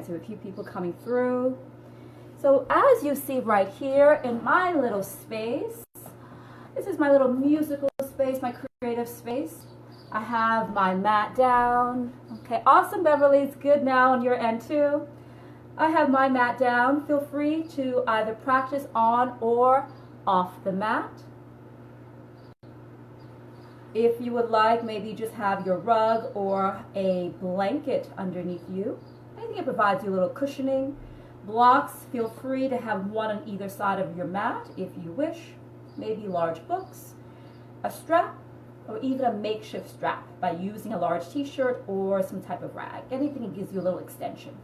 right, so a few people coming through. So as you see right here in my little space, this is my little musical space, my creative space. I have my mat down. Okay, awesome, Beverly. It's good now on your end too. I have my mat down. Feel free to either practice on or off the mat. If you would like, maybe just have your rug or a blanket underneath you. I think it provides you a little cushioning. Blocks, feel free to have one on either side of your mat if you wish. Maybe large books, a strap, or even a makeshift strap by using a large t-shirt or some type of rag. Anything that gives you a little extension.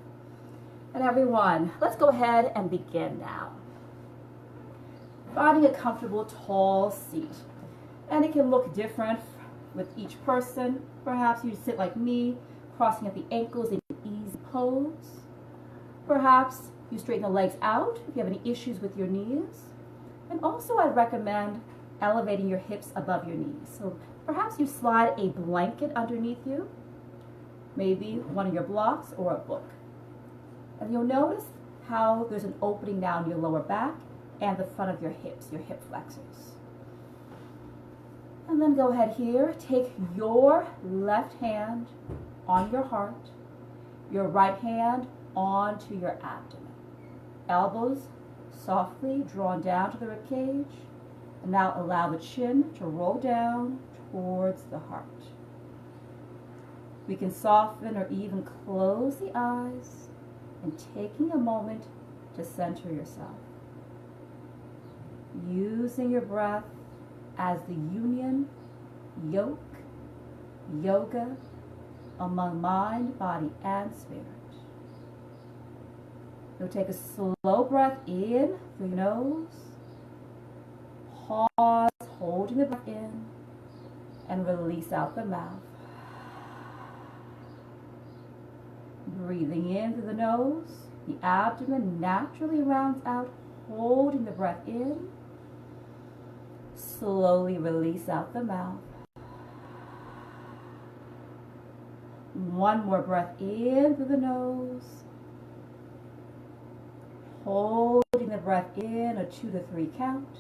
And everyone, let's go ahead and begin now. Finding a comfortable tall seat. And it can look different with each person. Perhaps you sit like me, crossing at the ankles in easy pose. Perhaps you straighten the legs out if you have any issues with your knees. And also I'd recommend elevating your hips above your knees. So perhaps you slide a blanket underneath you, maybe one of your blocks or a book. And you'll notice how there's an opening down your lower back and the front of your hips, your hip flexors. And then go ahead here, take your left hand on your heart, your right hand onto your abdomen. Elbows softly drawn down to the rib cage. And now allow the chin to roll down towards the heart. We can soften or even close the eyes and taking a moment to center yourself. Using your breath as the union, yoke, yoga among mind, body, and spirit. You'll take a slow breath in through your nose. Pause, holding the breath in, and release out the mouth. Breathing in through the nose, the abdomen naturally rounds out, holding the breath in. Slowly release out the mouth. One more breath in through the nose. Holding the breath in, a 2 to 3 count.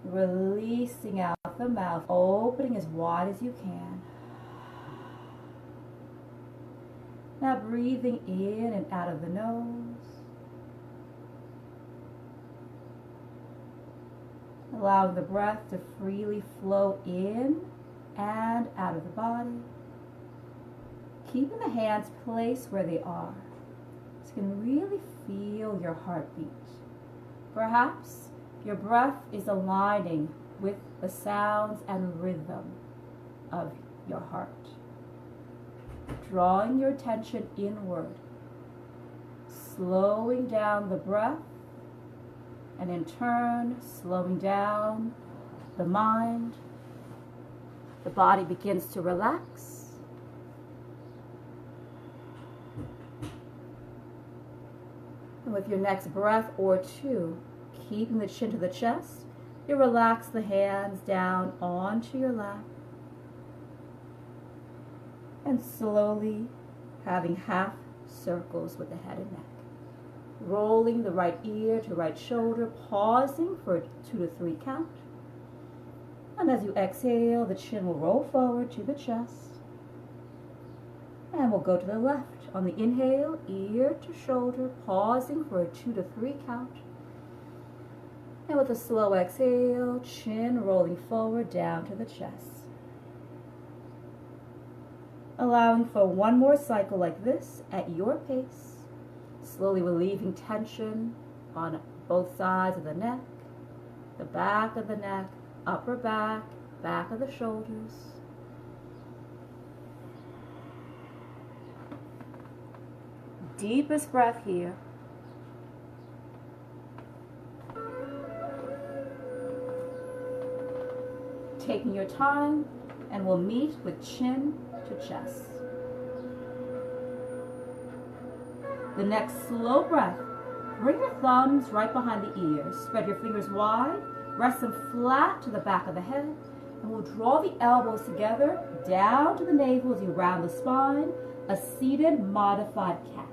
Releasing out the mouth, opening as wide as you can. Now breathing in and out of the nose. Allowing the breath to freely flow in and out of the body. Keeping the hands placed where they are, so you can really feel your heartbeat. Perhaps your breath is aligning with the sounds and rhythm of your heart. Drawing your attention inward, slowing down the breath, and in turn, slowing down the mind. The body begins to relax. And with your next breath or two, keeping the chin to the chest, you relax the hands down onto your lap. And slowly having half circles with the head and neck. Rolling the right ear to right shoulder, pausing for a 2 to 3 count. And as you exhale, the chin will roll forward to the chest. And we'll go to the left. On the inhale, ear to shoulder, pausing for a 2 to 3 count. And with a slow exhale, chin rolling forward down to the chest. Allowing for one more cycle like this at your pace. Slowly relieving tension on both sides of the neck, the back of the neck, upper back, back of the shoulders. Deepest breath here. Taking your time, and we'll meet with chin to chest. The next slow breath, bring your thumbs right behind the ears. Spread your fingers wide, rest them flat to the back of the head, and we'll draw the elbows together down to the navel as you round the spine, a seated modified cat.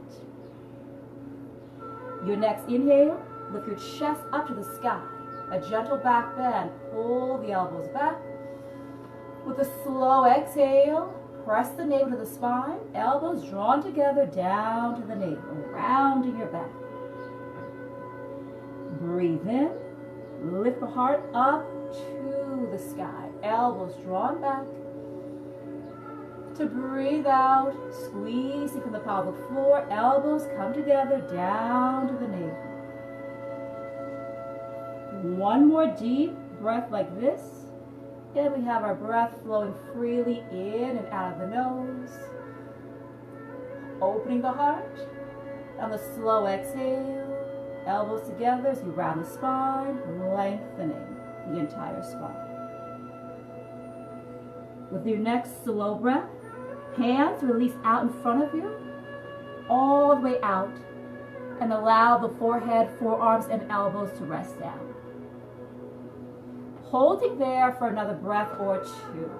Your next inhale, lift your chest up to the sky. A gentle back bend, pull the elbows back. With a slow exhale, press the navel to the spine, elbows drawn together down to the navel, rounding your back. Breathe in, lift the heart up to the sky, elbows drawn back. To breathe out, squeezing from the pelvic floor, elbows come together down to the navel. One more deep breath like this. And we have our breath flowing freely in and out of the nose. Opening the heart. On the slow exhale, elbows together as you round the spine, lengthening the entire spine. With your next slow breath, hands release out in front of you, all the way out, and allow the forehead, forearms, and elbows to rest down. Holding there for another breath or two.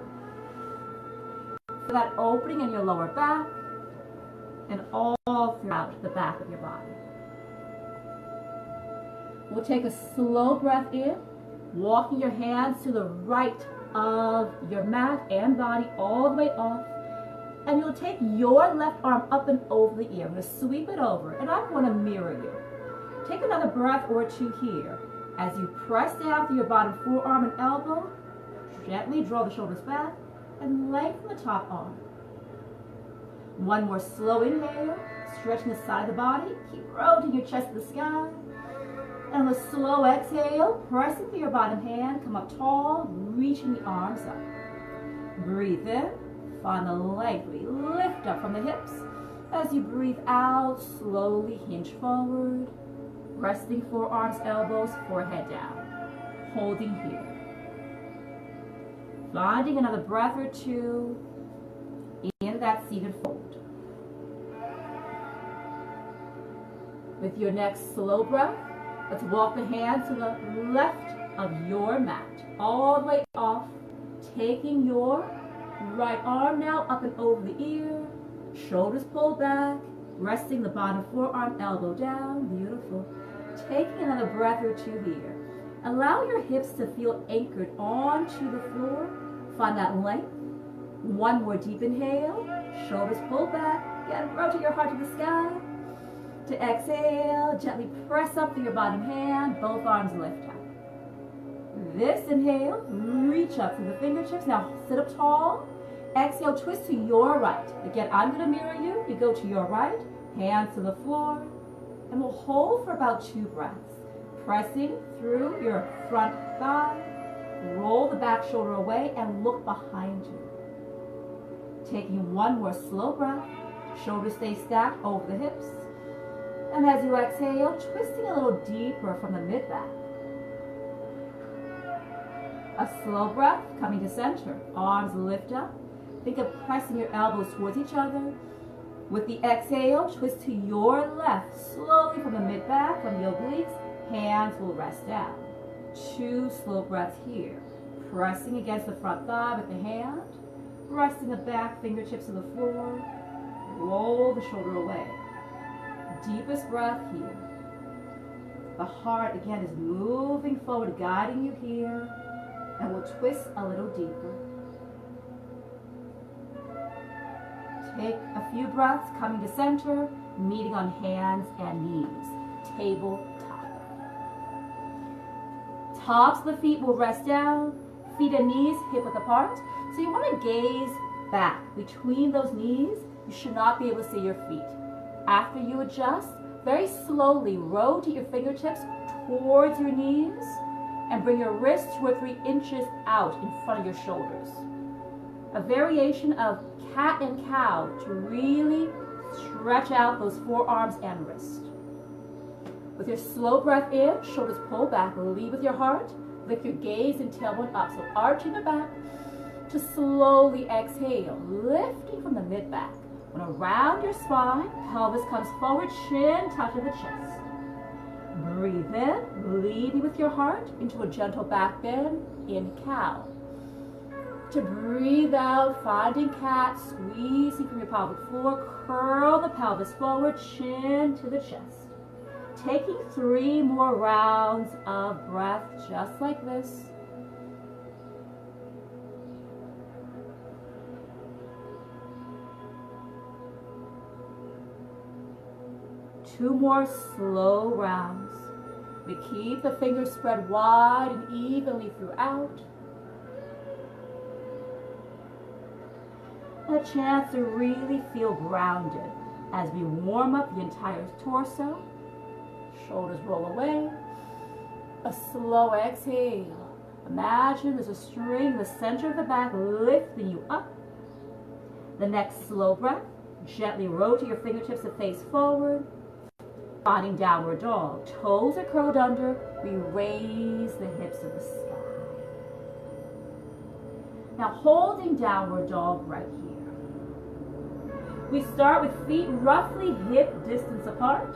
Feel that opening in your lower back and all throughout the back of your body. We'll take a slow breath in, walking your hands to the right of your mat and body all the way off. And you'll take your left arm up and over the ear. I'm going to sweep it over, and I'm going to mirror you. Take another breath or two here. As you press down through your bottom forearm and elbow, gently draw the shoulders back and lengthen the top arm. One more slow inhale, stretching the side of the body. Keep rotating your chest to the sky. And with a slow exhale, pressing through your bottom hand, come up tall, reaching the arms up. Breathe in, find the lengthy lift up from the hips. As you breathe out, slowly hinge forward. Resting forearms, elbows, forehead down. Holding here. Finding another breath or two in that seated fold. With your next slow breath, let's walk the hands to the left of your mat. All the way off, taking your right arm now up and over the ear. Shoulders pulled back, resting the bottom forearm, elbow down. Beautiful. Taking another breath or two here. Allow your hips to feel anchored onto the floor. Find that length. One more deep inhale. Shoulders pull back. Again, rotate your heart to the sky. To exhale, gently press up through your bottom hand. Both arms lift up. This inhale, reach up through the fingertips. Now sit up tall. Exhale, twist to your right. Again, I'm going to mirror you. You go to your right. Hands to the floor. And we'll hold for about 2 breaths. Pressing through your front thigh. Roll the back shoulder away and look behind you. Taking one more slow breath. Shoulders stay stacked over the hips. And as you exhale, twisting a little deeper from the mid-back. A slow breath coming to center. Arms lift up. Think of pressing your elbows towards each other. With the exhale, twist to your left, slowly from the mid-back, from the obliques. Hands will rest down. 2 slow breaths here. Pressing against the front thigh with the hand. Resting the back fingertips to the floor. Roll the shoulder away. Deepest breath here. The heart, again, is moving forward, guiding you here. And we'll twist a little deeper. Take a few breaths, coming to center, meeting on hands and knees. Tabletop. Tops of the feet will rest down. Feet and knees hip width apart. So you want to gaze back between those knees. You should not be able to see your feet. After you adjust, very slowly rotate your fingertips towards your knees and bring your wrists 2 or 3 inches out in front of your shoulders. A variation of cat and cow to really stretch out those forearms and wrists. With your slow breath in, shoulders pull back, lead with your heart, lift your gaze and tailbone up. So arching the back to slowly exhale, lifting from the mid-back. When around your spine, pelvis comes forward, chin touching the chest. Breathe in, leading with your heart into a gentle back bend in cow. To breathe out, finding cat, squeezing from your pelvic floor, curl the pelvis forward, chin to the chest. Taking 3 more rounds of breath just like this. Two more slow rounds. We keep the fingers spread wide and evenly throughout. A chance to really feel grounded as we warm up the entire torso. Shoulders roll away. A slow exhale. Imagine there's a string in the center of the back lifting you up. The next slow breath. Gently rotate your fingertips to face forward. Finding downward dog. Toes are curled under. We raise the hips to the sky. Now holding downward dog right here. We start with feet roughly hip distance apart,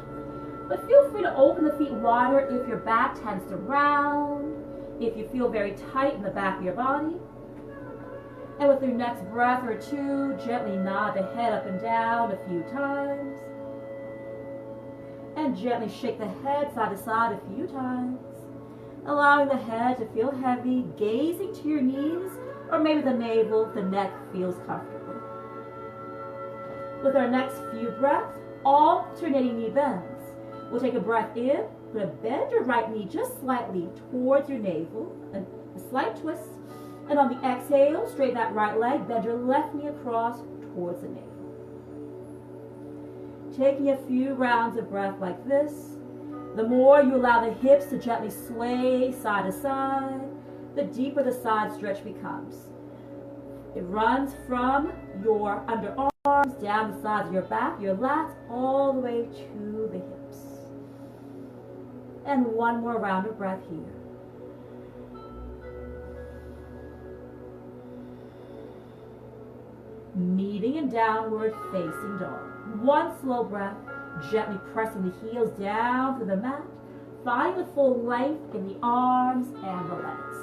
but feel free to open the feet wider if your back tends to round, if you feel very tight in the back of your body. And with your next breath or two, gently nod the head up and down a few times. And gently shake the head side to side a few times, allowing the head to feel heavy, gazing to your knees, or maybe the navel, the neck feels comfortable. With our next few breaths, alternating knee bends. We'll take a breath in, we're going to bend your right knee just slightly towards your navel, a slight twist, and on the exhale, straighten that right leg, bend your left knee across towards the navel. Taking a few rounds of breath like this, the more you allow the hips to gently sway side to side, the deeper the side stretch becomes. It runs from your underarms, down the sides of your back, your lats, all the way to the hips. And one more round of breath here. Meeting in downward facing dog. One slow breath, gently pressing the heels down to the mat, finding the full length in the arms and the legs.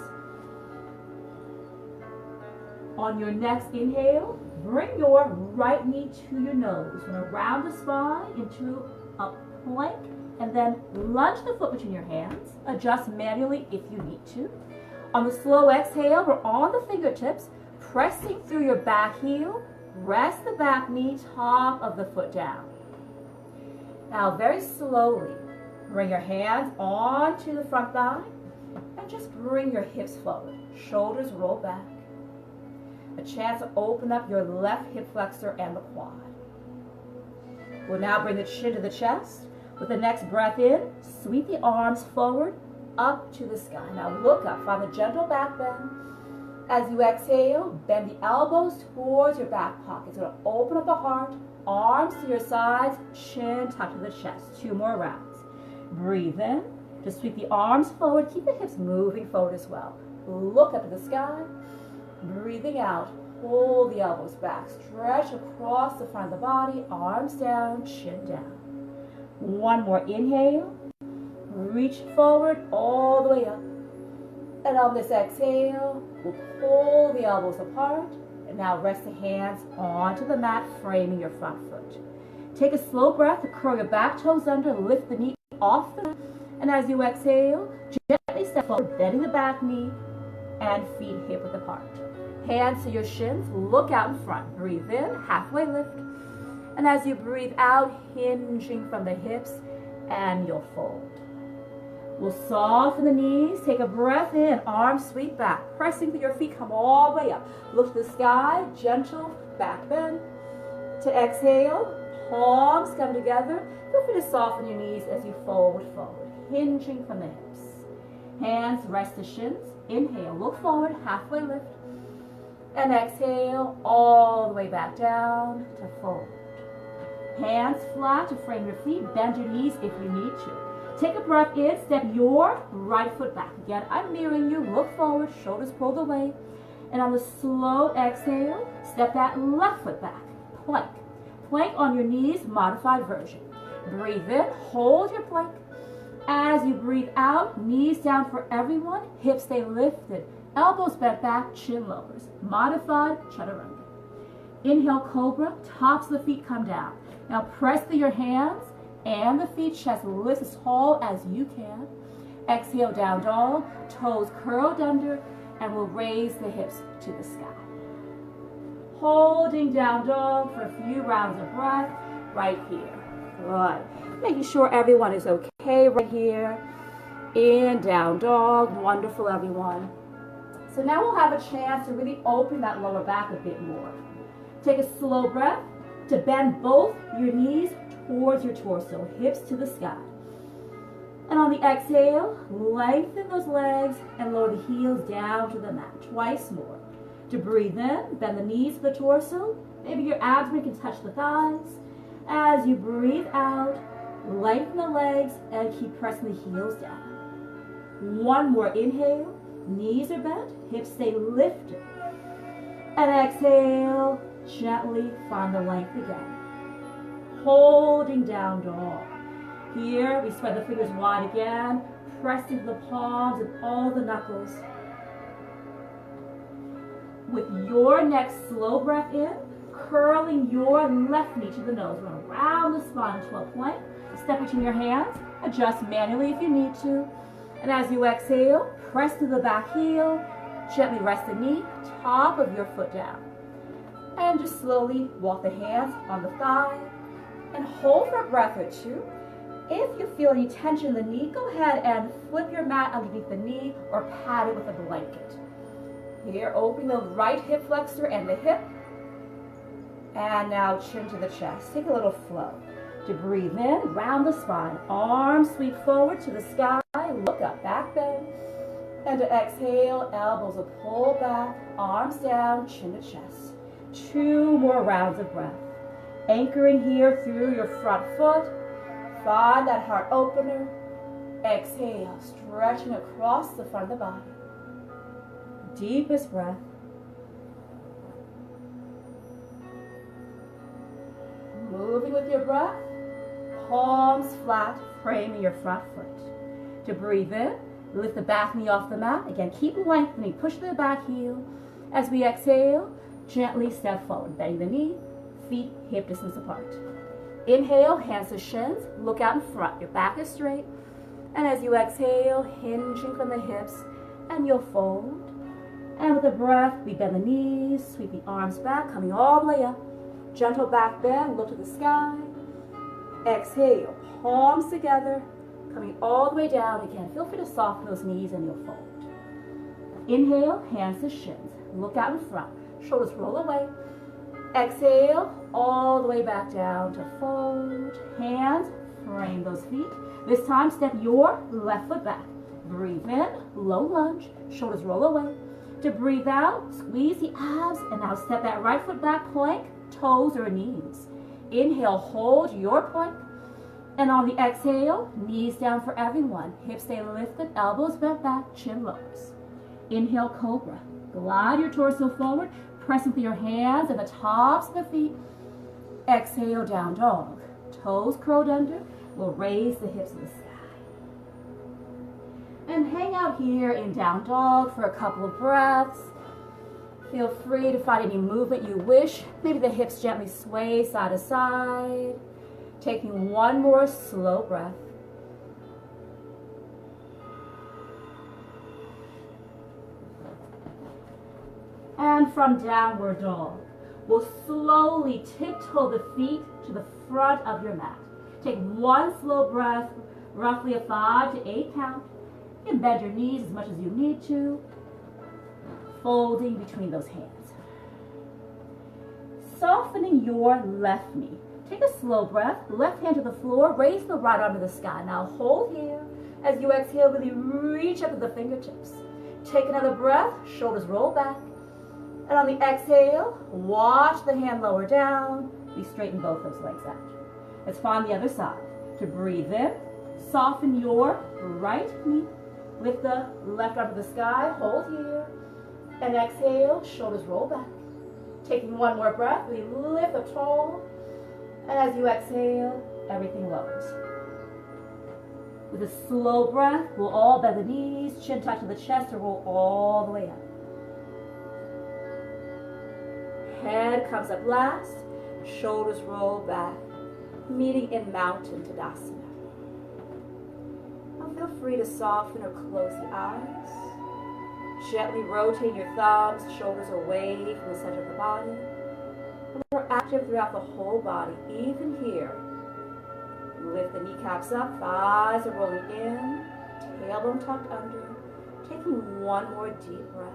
On your next inhale, bring your right knee to your nose. We're going to round the spine into a plank and then lunge the foot between your hands. Adjust manually if you need to. On the slow exhale, we're on the fingertips, pressing through your back heel. Rest the back knee, top of the foot down. Now very slowly, bring your hands onto the front thigh and just bring your hips forward. Shoulders roll back. A chance to open up your left hip flexor and the quad. We'll now bring the chin to the chest. With the next breath in, sweep the arms forward, up to the sky. Now look up, find a gentle back bend. As you exhale, bend the elbows towards your back pocket. So open up the heart, arms to your sides, chin tucked to the chest. 2 more rounds. Breathe in, just sweep the arms forward, keep the hips moving forward as well. Look up at the sky. Breathing out, pull the elbows back, stretch across the front of the body, arms down, chin down. One more inhale, reach forward all the way up. And on this exhale, we'll pull the elbows apart, and now rest the hands onto the mat, framing your front foot. Take a slow breath to curl your back toes under, lift the knee off the mat, and as you exhale, gently step forward, bending the back knee, and feet hip width apart. Hands to your shins, look out in front. Breathe in, halfway lift. And as you breathe out, hinging from the hips, and you'll fold. We'll soften the knees, take a breath in, arms sweep back. Pressing through your feet, come all the way up. Look to the sky, gentle back bend. To exhale, palms come together. Feel free to soften your knees as you fold forward, hinging from the hips. Hands rest the shins. Inhale, look forward, halfway lift. And exhale, all the way back down to fold. Hands flat to frame your feet. Bend your knees if you need to. Take a breath in, step your right foot back. Again, I'm mirroring you. Look forward, shoulders pulled away. And on the slow exhale, step that left foot back. Plank. Plank on your knees, modified version. Breathe in, hold your plank. As you breathe out, knees down for everyone, hips stay lifted. elbows bent back, chin lowers. Modified chaturanga. Inhale, cobra, tops of the feet come down. Now press through your hands and the feet, chest lift as tall as you can. Exhale, down dog, toes curled under, and we'll raise the hips to the sky. Holding down dog for a few rounds of breath right here. Good. Making sure everyone is okay right here. In, down dog. Wonderful, everyone. So now we'll have a chance to really open that lower back a bit more. Take a slow breath to bend both your knees towards your torso, hips to the sky. And on the exhale, lengthen those legs and lower the heels down to the mat. Twice more. To breathe in, bend the knees to the torso. Maybe your abdomen can touch the thighs. As you breathe out, lengthen the legs and keep pressing the heels down. One more inhale. Knees are bent, hips stay lifted. And exhale, gently find the length again. Holding down dog. Here, we spread the fingers wide again, pressing the palms and all the knuckles. With your next slow breath in, curling your left knee to the nose. Run around the spine into a plank. Step between your hands. Adjust manually if you need to. And as you exhale, press to the back heel. Gently rest the knee, top of your foot down. And just slowly walk the hands on the thigh. And hold for a breath or two. If you feel any tension in the knee, go ahead and flip your mat underneath the knee or pat it with a blanket. Here, open the right hip flexor and the hip. And now chin to the chest. Take a little flow. To breathe in, round the spine. Arms sweep forward to the sky. Look up, back bend. And to exhale, elbows will pull back. Arms down, chin to chest. 2 more rounds of breath. Anchoring here through your front foot. Find that heart opener. Exhale, stretching across the front of the body. Deepest breath. Moving with your breath. Palms flat, framing your front foot. To breathe in, lift the back knee off the mat. Again, keep lengthening, push the back heel. As we exhale, gently step forward, bending the knee, feet hip distance apart. Inhale, hands to shins, look out in front. Your back is straight. And as you exhale, hinging from the hips, and you'll fold. And with the breath, we bend the knees, sweep the arms back, coming all the way up. Gentle back bend, look to the sky. Exhale, palms together, coming all the way down again. Feel free to soften those knees and you'll fold. Inhale, hands to shins. Look out in front. Shoulders roll away. Exhale, all the way back down to fold. Hands, frame those feet. This time, step your left foot back. Breathe in, low lunge. Shoulders roll away. To breathe out, squeeze the abs, and now step that right foot back, plank, toes or knees. Inhale, hold your plank. And on the exhale, knees down for everyone. Hips stay lifted, elbows bent back, chin lowers. Inhale, cobra. Glide your torso forward, pressing through your hands and the tops of the feet. Exhale, down dog. Toes curled under. We'll raise the hips to the sky. And hang out here in down dog for a couple of breaths. Feel free to find any movement you wish. Maybe the hips gently sway side to side. Taking one more slow breath. And from downward dog, we'll slowly tiptoe the feet to the front of your mat. Take one slow breath, roughly a 5 to 8 count. You can bend your knees as much as you need to, folding between those hands. Softening your left knee. Take a slow breath, left hand to the floor, raise the right arm to the sky. Now hold here. As you exhale, really reach up to the fingertips. Take another breath, shoulders roll back. And on the exhale, watch the hand lower down. We straighten both those legs out. Let's find the other side. To breathe in, soften your right knee. Lift the left arm to the sky, hold here. And exhale, shoulders roll back. Taking one more breath, we lift up tall. And as you exhale, everything lowers. With a slow breath, we'll all bend the knees, chin touch to the chest, and roll all the way up. Head comes up last, shoulders roll back, meeting in Mountain Tadasana. Now feel free to soften or close the eyes. Gently rotate your thumbs, shoulders away from the center of the body. And we're active throughout the whole body, even here. Lift the kneecaps up, thighs are rolling in, tailbone tucked under. Taking one more deep breath.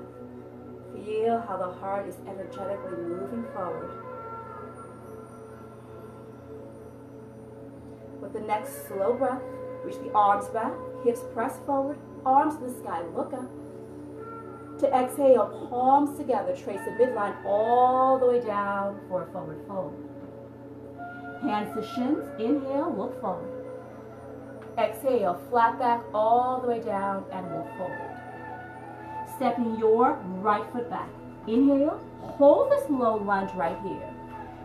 Feel how the heart is energetically moving forward. With the next slow breath, reach the arms back, hips press forward, arms to the sky, look up. To exhale, palms together, trace the midline all the way down for a forward fold. Hands to shins, inhale, look forward. Exhale, flat back all the way down and we'll fold. Stepping your right foot back. Inhale, hold this low lunge right here.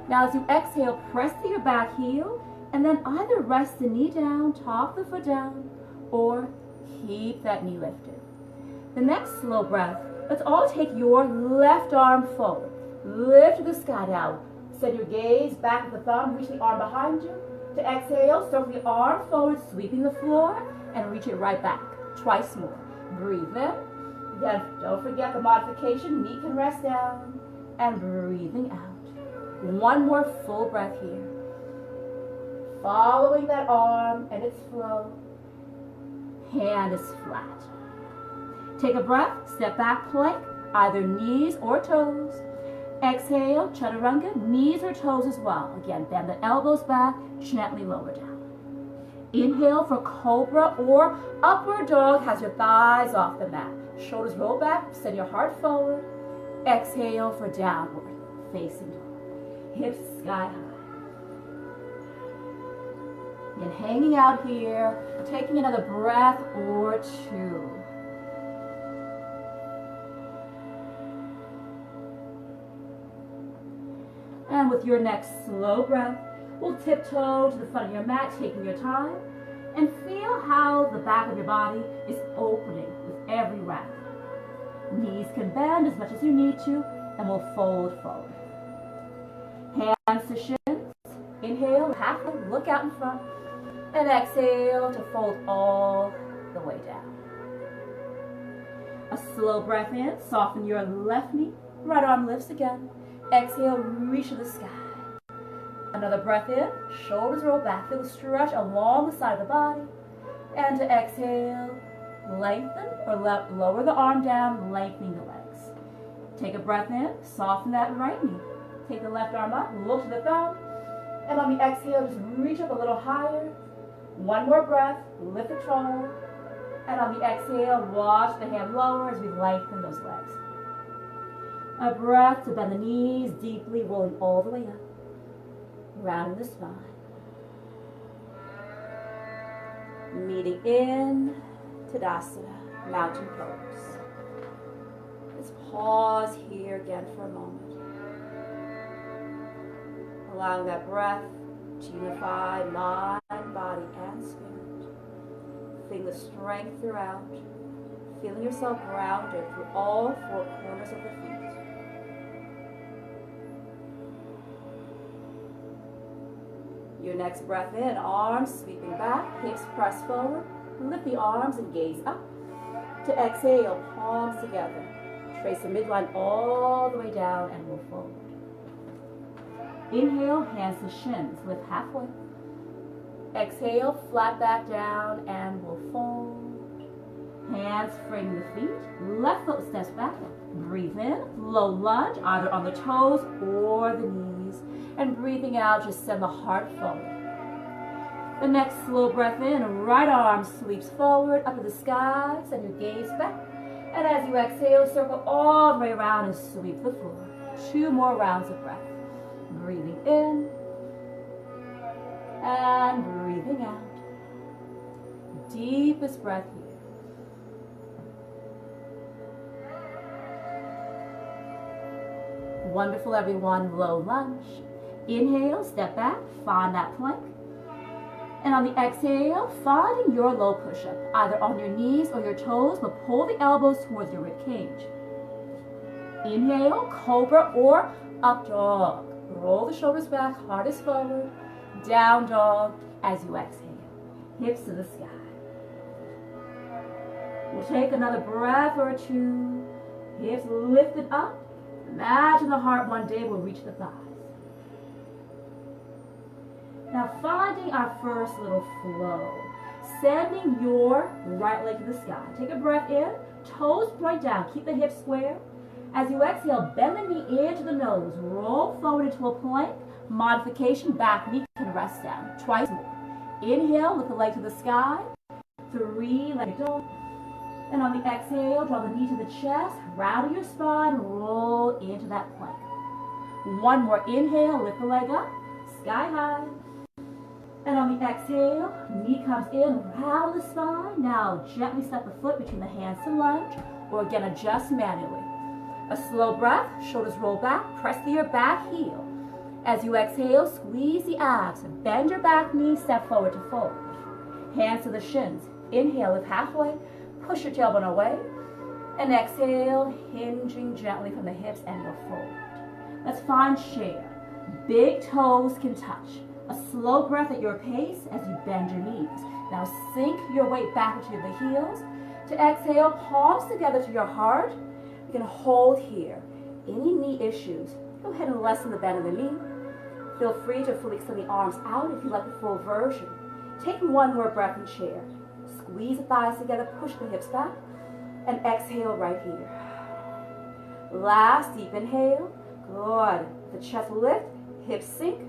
Now as you exhale, press to your back heel and then either rest the knee down, top the foot down, or keep that knee lifted. The next slow breath, let's all take your left arm forward. Lift to the sky now. Send your gaze back at the thumb, reach the arm behind you. To exhale, circle the arm forward, sweeping the floor, and reach it right back. Twice more. Breathe in. Again, don't forget the modification. Knee can rest down. And breathing out. One more full breath here. Following that arm and its flow. Hand is flat. Take a breath, step back plank, either knees or toes. Exhale, chaturanga, knees or toes as well. Again, bend the elbows back, gently lower down. Inhale for cobra or upward dog has your thighs off the mat. Shoulders roll back, send your heart forward. Exhale for downward, facing dog. Hips sky high. And hanging out here, taking another breath or two. And with your next slow breath, we'll tiptoe to the front of your mat, taking your time, and feel how the back of your body is opening with every round. Knees can bend as much as you need to, and we'll fold forward. Hands to shins. Inhale, halfway, look out in front, and exhale to fold all the way down. A slow breath in, soften your left knee, right arm lifts again. Exhale, reach to the sky. Another breath in, shoulders roll back, feel the stretch along the side of the body. And to exhale, lengthen or lower the arm down, lengthening the legs. Take a breath in, soften that right knee. Take the left arm up, look to the thumb. And on the exhale, just reach up a little higher. One more breath, lift it tall. And on the exhale, watch the hand lower as we lengthen those legs. A breath to bend the knees deeply, rolling all the way up, rounding the spine. Meeting in Tadasana, mountain pose. Let's pause here again for a moment. Allowing that breath to unify mind, body, and spirit. Feeling the strength throughout. Feeling yourself grounded through all four corners of the feet. Your next breath in, arms sweeping back, hips press forward, lift the arms and gaze up. To exhale, palms together. Trace the midline all the way down and move forward. Inhale, hands to shins, lift halfway. Exhale, flat back down and we'll fold. Hands framing the feet, left foot steps back. Breathe in, low lunge, either on the toes or the knees. And breathing out, just send the heart forward. The next slow breath in, right arm sweeps forward, up to the sky, send your gaze back. And as you exhale, circle all the way around and sweep the floor. 2 more rounds of breath. Breathing in and breathing out. Deepest breath here. Wonderful, everyone. Low lunge. Inhale, step back, find that plank. And on the exhale, finding your low push-up, either on your knees or your toes, but pull the elbows towards your rib cage. Inhale, cobra or Up dog. Roll the shoulders back, heart is forward. Down dog as you exhale. Hips to the sky. We'll take another breath or two. Hips lifted up. Imagine the heart one day will reach the thighs. Now finding our first little flow. Sending your right leg to the sky. Take a breath in. Toes point down. Keep the hips square. As you exhale, bend the knee into the nose. Roll forward into a plank. Modification, back knee can rest down. Twice more. Inhale, lift the leg to the sky. 3, let it go. And on the exhale, draw the knee to the chest. Round your spine, roll into that plank. One more inhale, lift the leg up. Sky high. And on the exhale, knee comes in, round the spine. Now gently step the foot between the hands to lunge, or again adjust manually. A slow breath, shoulders roll back, press to your back heel. As you exhale, squeeze the abs, bend your back knee, step forward to fold. Hands to the shins. Inhale, lift halfway, push your tailbone away, and exhale, hinging gently from the hips and you'll fold. Let's find share. Big toes can touch. A slow breath at your pace as you bend your knees. Now sink your weight back into the heels. To exhale, palms together to your heart. You can hold here. Any knee issues, go ahead and lessen the bend of the knee. Feel free to fully extend the arms out if you like the full version. Take one more breath in chair. Squeeze the thighs together, push the hips back, and exhale right here. Last deep inhale. Good. The chest lift, hips sink.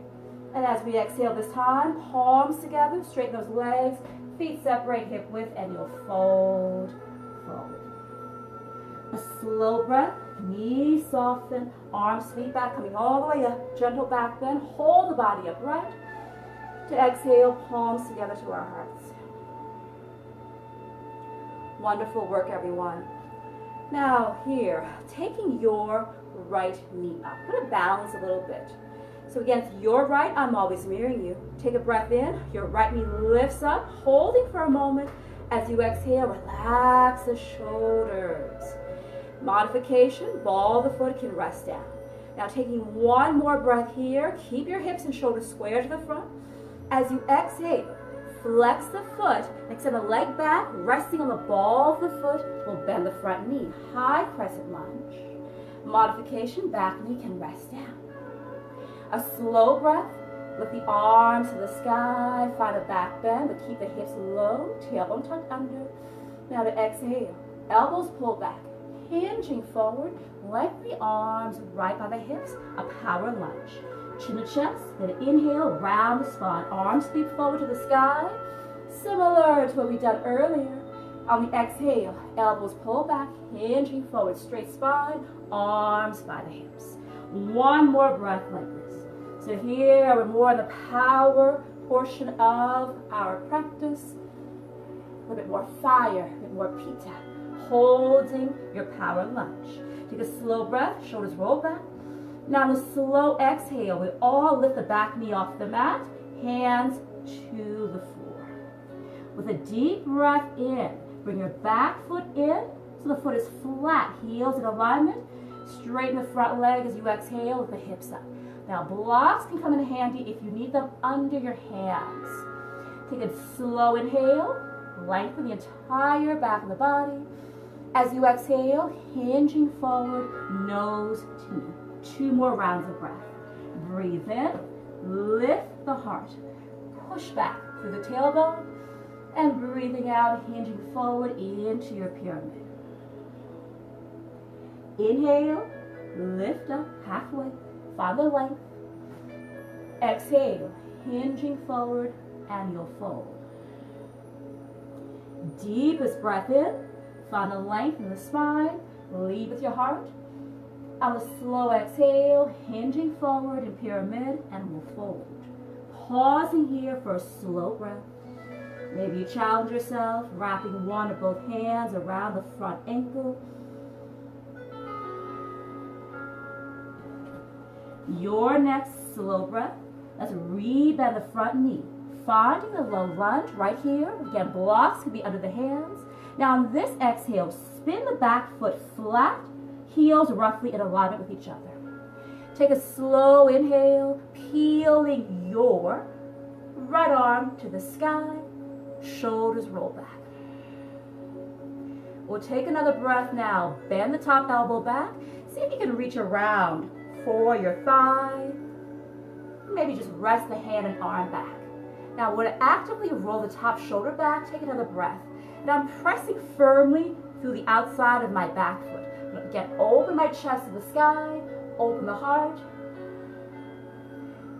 And as we exhale this time, palms together, straighten those legs, feet separate hip width, and you'll fold forward. A slow breath, knees soften, arms, feet back, coming all the way up, gentle back bend, hold the body upright. To exhale, palms together to our hearts. Wonderful work, everyone. Now here, taking your right knee up. Put it balance a little bit. So again, to your right, I'm always mirroring you. Take a breath in, your right knee lifts up, holding for a moment. As you exhale, relax the shoulders. Modification, ball of the foot can rest down. Now taking one more breath here, keep your hips and shoulders square to the front. As you exhale, flex the foot, extend the leg back, resting on the ball of the foot, we'll bend the front knee, high crescent lunge. Modification, back knee can rest down. A slow breath, lift the arms to the sky, find a back bend, but keep the hips low, tailbone tucked under. Now to exhale, elbows pull back, hinging forward, lengthen the arms right by the hips, a power lunge. Chin to chest, then inhale, round the spine, arms sweep forward to the sky, similar to what we done earlier. On the exhale, elbows pull back, hinging forward, straight spine, arms by the hips. One more breath like this. So here we're more in the power portion of our practice. A little bit more fire, a bit more pita. Holding your power lunge. Take a slow breath, shoulders roll back. Now on a slow exhale, we all lift the back knee off the mat, hands to the floor. With a deep breath in, bring your back foot in so the foot is flat, heels in alignment. Straighten the front leg as you exhale with the hips up. Now blocks can come in handy if you need them under your hands. Take a slow inhale, lengthen the entire back of the body. As you exhale, hinging forward, nose to knee. 2 more rounds of breath. Breathe in, lift the heart, push back through the tailbone, and breathing out, hinging forward into your pyramid. Inhale, lift up halfway, find the length. Exhale, hinging forward, and you'll fold. Deepest breath in, find the length in the spine, lead with your heart. On a slow exhale, hinging forward in pyramid, and we'll fold. Pausing here for a slow breath. Maybe you challenge yourself, wrapping one or both hands around the front ankle. Your next slow breath, let's rebend the front knee. Finding the low lunge right here. Again, blocks can be under the hands. Now on this exhale, spin the back foot flat, heels roughly in alignment with each other. Take a slow inhale, peeling your right arm to the sky, shoulders roll back. We'll take another breath now. Bend the top elbow back. See if you can reach around for your thigh. Maybe just rest the hand and arm back. Now we're going to actively roll the top shoulder back. Take another breath. Now I'm pressing firmly through the outside of my back foot. Again, open my chest to the sky. Open the heart.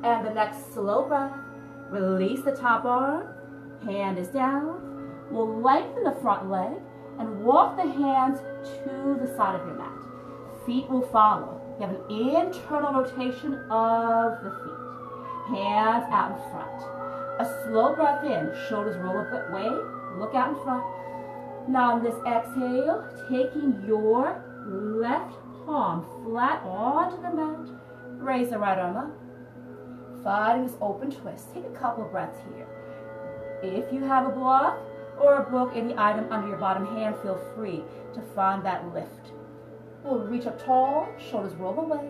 And the next slow breath. Release the top arm. Hand is down. We'll lengthen the front leg and walk the hands to the side of your mat. Feet will follow. You have an internal rotation of the feet. Hands out in front. A slow breath in. Shoulders roll away. Look out in front. Now on this exhale, taking your left palm flat onto the mat. Raise the right arm up. Finding this open twist. Take a couple of breaths here. If you have a block or a book, any item under your bottom hand, feel free to find that lift. We'll reach up tall, shoulders roll away,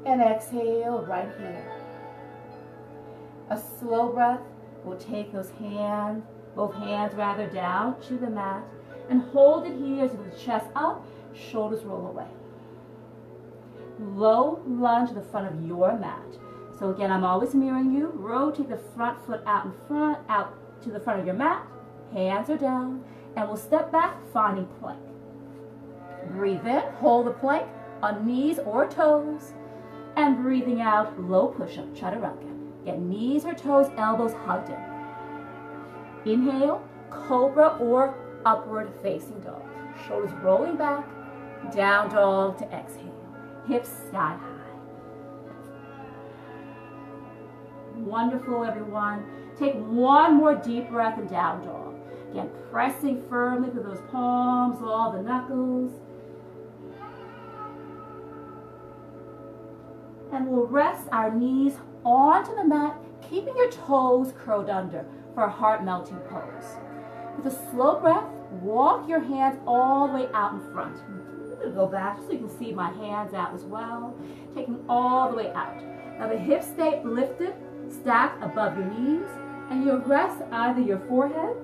and exhale right here. A slow breath. We'll take those hands, both hands rather, down to the mat and hold it here so the chest up, shoulders roll away. Low lunge to the front of your mat. So again, I'm always mirroring you. Rotate the front foot out in front, out to the front of your mat. Hands are down, and we'll step back, finding plank. Breathe in, hold the plank on knees or toes, and breathing out, low push-up, chaturanga. Get knees or toes, elbows hugged in. Inhale, cobra or upward facing dog. Shoulders rolling back, down dog to exhale. Hips sky high. Wonderful, everyone. Take one more deep breath in down dog. Again, pressing firmly through those palms, all the knuckles. And we'll rest our knees onto the mat, keeping your toes curled under for a heart melting pose. With a slow breath, walk your hands all the way out in front. I'm going to go back so you can see my hands out as well. Taking all the way out. Now the hips stay lifted, stacked above your knees, and you'll rest either your forehead,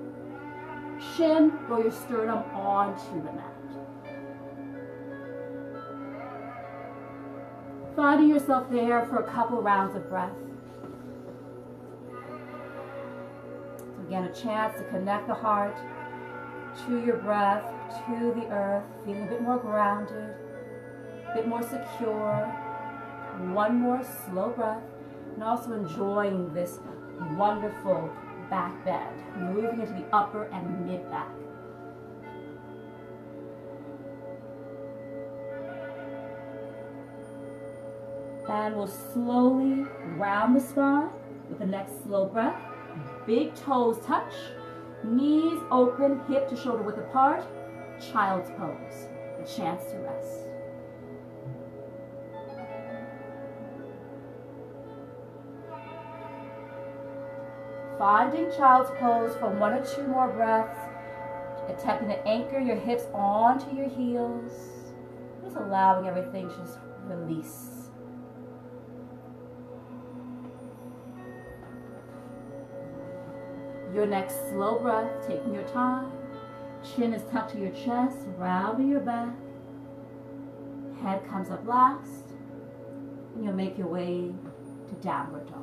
shin, or your sternum onto the mat. Finding yourself there for a couple rounds of breath. So again, a chance to connect the heart to your breath, to the earth, feeling a bit more grounded, a bit more secure. One more slow breath, and also enjoying this wonderful back bend, moving into the upper and mid back. And we'll slowly round the spine with the next slow breath. Big toes touch, knees open, hip to shoulder width apart, child's pose, a chance to rest. Finding child's pose for 1 or 2 more breaths, attempting to anchor your hips onto your heels, just allowing everything to just release. Your next slow breath, taking your time. Chin is tucked to your chest, rounding your back. Head comes up last, and you'll make your way to downward dog.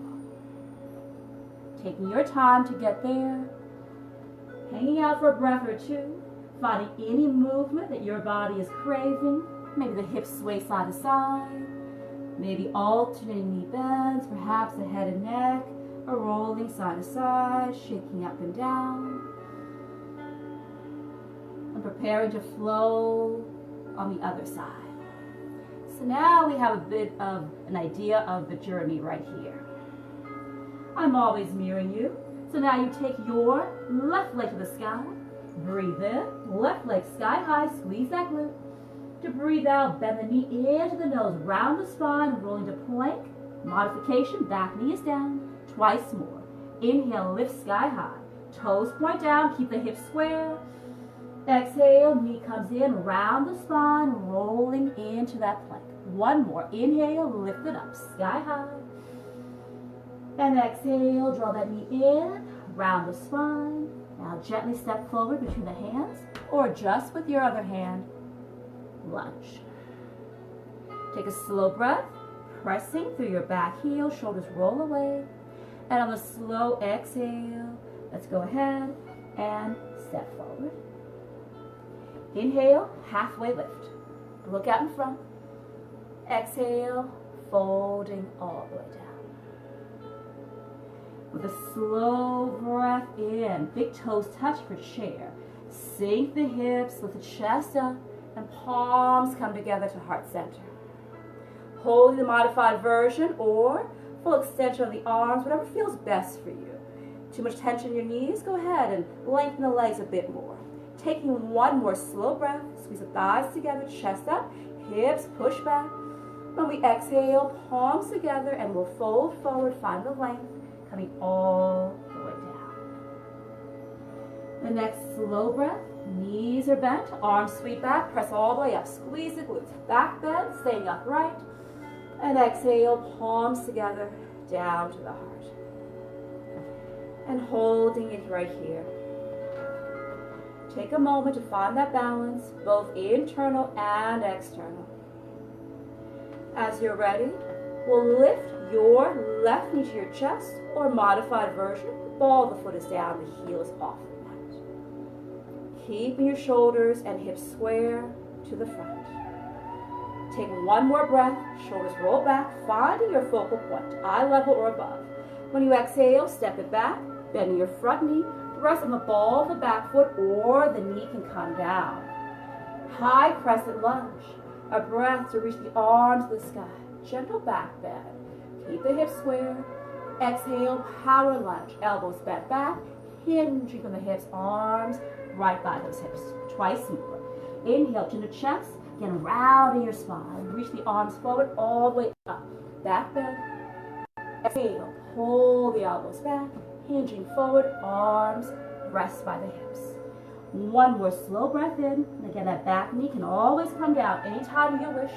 Taking your time to get there, hanging out for a breath or 2, finding any movement that your body is craving. Maybe the hips sway side to side, maybe alternating knee bends, perhaps the head and neck are rolling side to side, shaking up and down, and preparing to flow on the other side. So now we have a bit of an idea of the journey right here. I'm always mirroring you. So now you take your left leg to the sky, breathe in, left leg sky high, squeeze that glute. To breathe out, bend the knee into the nose, round the spine, rolling to plank. Modification, back knee is down. Twice more. Inhale, lift sky high. Toes point down, keep the hips square. Exhale, knee comes in, round the spine, rolling into that plank. One more. Inhale, lift it up, sky high. And exhale, draw that knee in, round the spine. Now gently step forward between the hands, or just with your other hand, lunge. Take a slow breath, pressing through your back heel, shoulders roll away. And on the slow exhale, let's go ahead and step forward. Inhale, halfway lift. Look out in front. Exhale, folding all the way down. With a slow breath in, big toes touch for chair. Sink the hips, lift the chest up, and palms come together to heart center. Holding the modified version or full extension of the arms, whatever feels best for you. Too much tension in your knees, go ahead and lengthen the legs a bit more. Taking one more slow breath, squeeze the thighs together, chest up, hips push back. When we exhale, palms together, and we'll fold forward, find the length, coming all the way down. The next slow breath, knees are bent, arms sweep back, press all the way up, squeeze the glutes, back bend, staying upright, and exhale, palms together, down to the heart. And holding it right here. Take a moment to find that balance, both internal and external. As you're ready, we'll lift your left knee to your chest, or modified version, ball of the foot is down, the heel is off the mat. Keeping your shoulders and hips square to the front. Take one more breath, shoulders roll back, finding your focal point, eye level or above. When you exhale, step it back, bending your front knee, rest on the ball of the back foot, or the knee can come down. High crescent lunge, a breath to reach the arms to the sky. Gentle back bend, keep the hips square. Exhale, power lunge, elbows bent back, hinging from the hips, arms right by those hips. Twice more. Inhale, chin to chest, again rounding your spine. Reach the arms forward, all the way up. Back bend. Exhale, pull the elbows back, hinging forward, arms rest by the hips. One more slow breath in, and again that back knee can always come down anytime you wish.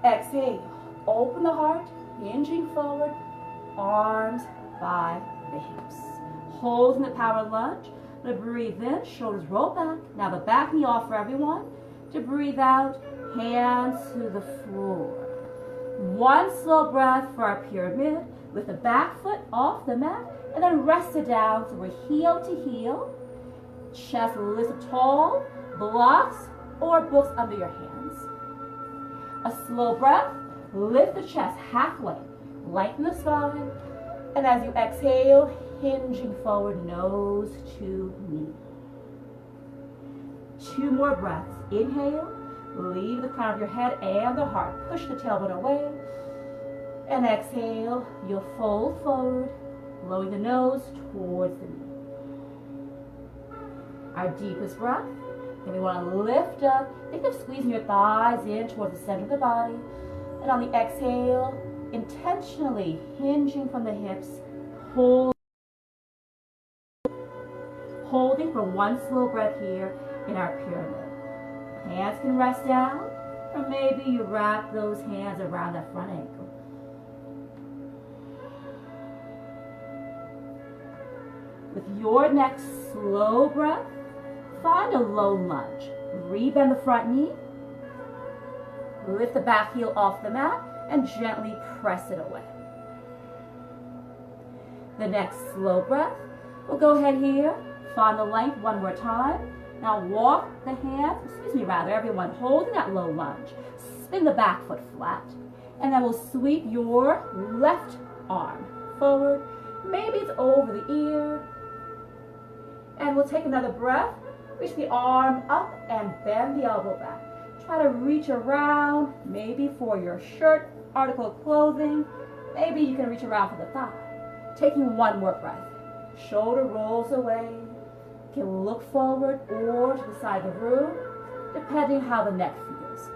Exhale, open the heart, hinging forward, arms by the hips. Holding the power lunge. To breathe in, shoulders roll back. Now the back knee off for everyone. To breathe out, hands to the floor. One slow breath for our pyramid. Lift the back foot off the mat, and then rest it down so we're heel to heel. Chest lifts up tall, blocks or books under your hands. A slow breath, lift the chest halfway, lengthen the spine, and as you exhale, hinging forward, nose to knee. Two more breaths. Inhale, leave the crown of your head and the heart. Push the tailbone away. And exhale, you'll fold forward, blowing the nose towards the knee. Our deepest breath. Then we want to lift up. Think of squeezing your thighs in towards the center of the body. And on the exhale, intentionally hinging from the hips, holding for one slow breath here in our pyramid. Hands can rest down, or maybe you wrap those hands around that front ankle. With your next slow breath, find a low lunge. Rebend the front knee, lift the back heel off the mat, and gently press it away. The next slow breath, we'll go ahead here, find the length one more time. Now walk the hands, everyone, holding that low lunge. Spin the back foot flat, and then we'll sweep your left arm forward. Maybe it's over the ear. And we'll take another breath, reach the arm up and bend the elbow back. Try to reach around, maybe for your shirt, article of clothing. Maybe you can reach around for the thigh. Taking one more breath. Shoulder rolls away. You can look forward or to the side of the room, depending how the neck feels.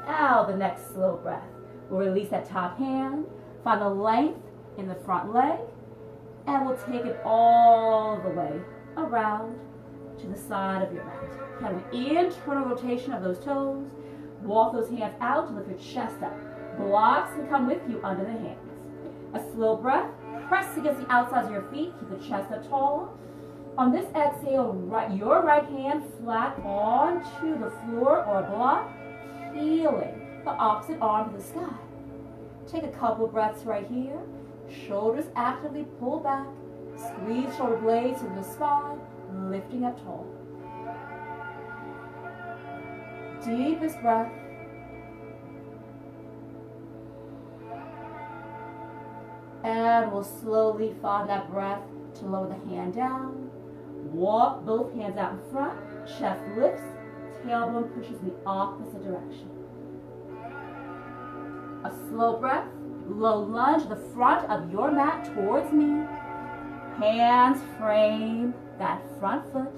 Now the next slow breath. We'll release that top hand, find the length in the front leg, and we'll take it all the way around, to the side of your mat. Have an internal rotation of those toes. Walk those hands out to lift your chest up. Blocks can come with you under the hands. A slow breath. Press against the outsides of your feet. Keep the chest up tall. On this exhale, your right hand flat onto the floor or a block, healing the opposite arm to the sky. Take a couple of breaths right here. Shoulders actively pull back. Squeeze shoulder blades to the spine, lifting up tall. Deepest breath. And we'll slowly find that breath to lower the hand down. Walk both hands out in front. Chest lifts. Tailbone pushes in the opposite direction. A slow breath. Low lunge the front of your mat towards me. Hands frame that front foot.